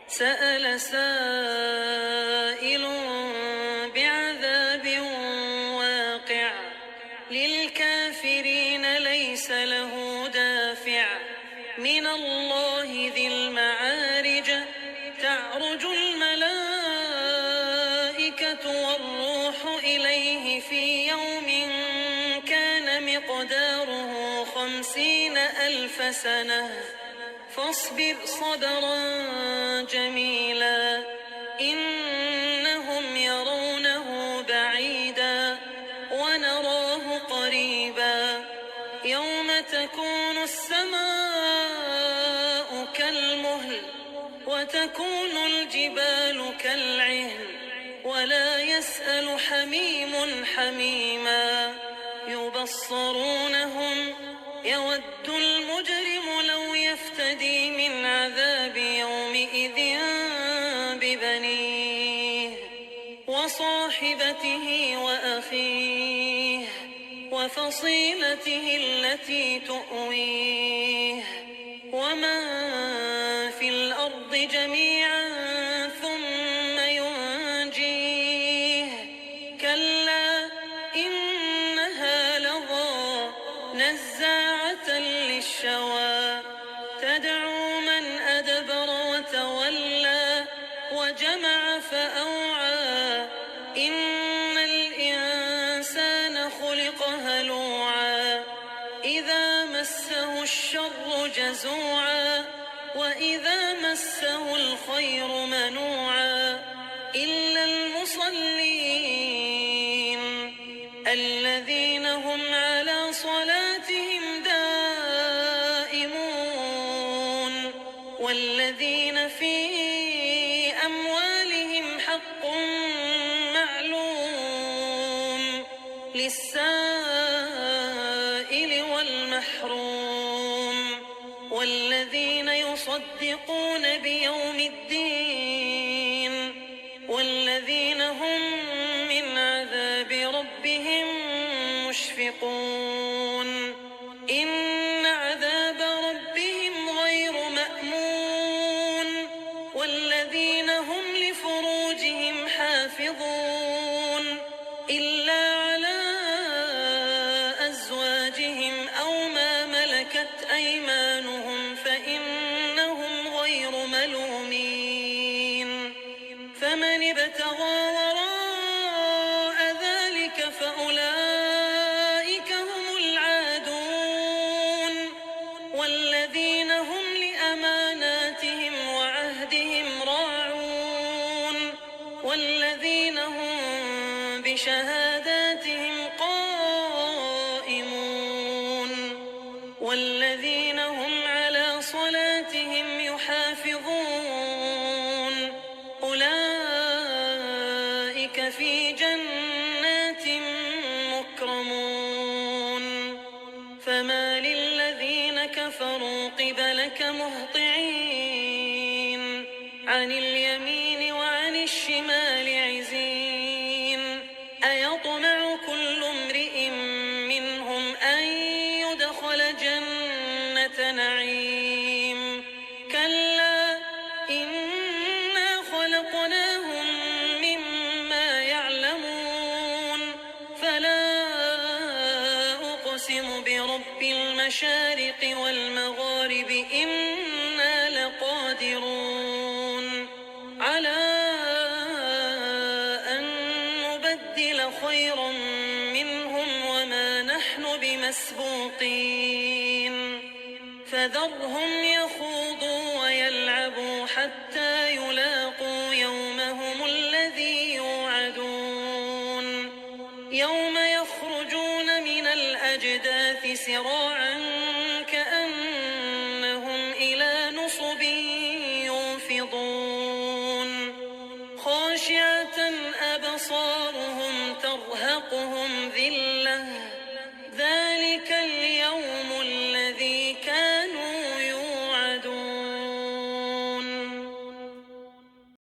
سأل سائل بعذاب واقع للكافرين ليس له دافع من الله ذي المعارج تعرج الملائكة والروح إليه في يوم كان مقداره 50,000 سنة فاصبر صبرا جميلا إنهم يرونه بعيدا ونراه قريبا يوم تكون السماء كالمهل وتكون الجبال كالعهن ولا يسأل حميم حميما يبصرونهم يود المجرم لو يفتدي من عذاب يومئذ ببنيه وصاحبته وأخيه وفصيلته التي تؤويه ومن في الأرض جميعا ثم ينجيه كلا إنها لظى نزاعة للشوى تدعو من أدبر وتولى وجمع فأوعى إن الإنسان خلق هلوعا إذا مسه الشر جزوعا وإذا مسه الخير منوعا إلا المصلين الذين هم على صلاتهم دائمون والذين في أموالهم حق معلوم للسائل والمحروم والذين يصدقون بيوم الدين والذين هم من عذاب ربهم مشفقون إن عذاب ربهم غير مأمون والذين هم لفروجهم حافظون إلا على أزواجهم أو ما ملكت أيمانهم فإنهم غير ملومين فمن ابتغى وراء ذلك فأولئك هم العادون والذين هم لأماناتهم وعهدهم راعون والذين هم بشهاداتهم قائمون والذين هم على صلاتهم يحافظون أولئك في جنات مكرمون فما للذين كفروا قبلك مهطعين عن اليمين وعن الشمال عزين أيطمع كل امرئ منهم أن يدخل جنة نعيم كلا إنا خلقناهم مما يعلمون فلا أقسم برب المشارق والمغارب إنا لقادرون على أن نبدل خيرا منهم وما نحن بمسبوقين فذرهم يخوضوا ويلعبوا حتى يلاقوا يومهم الذي يوعدون يوم يخرجون من الأجداث سراعا كأنهم إلى نصب يوفضون خاشعة أبصارهم ترهقهم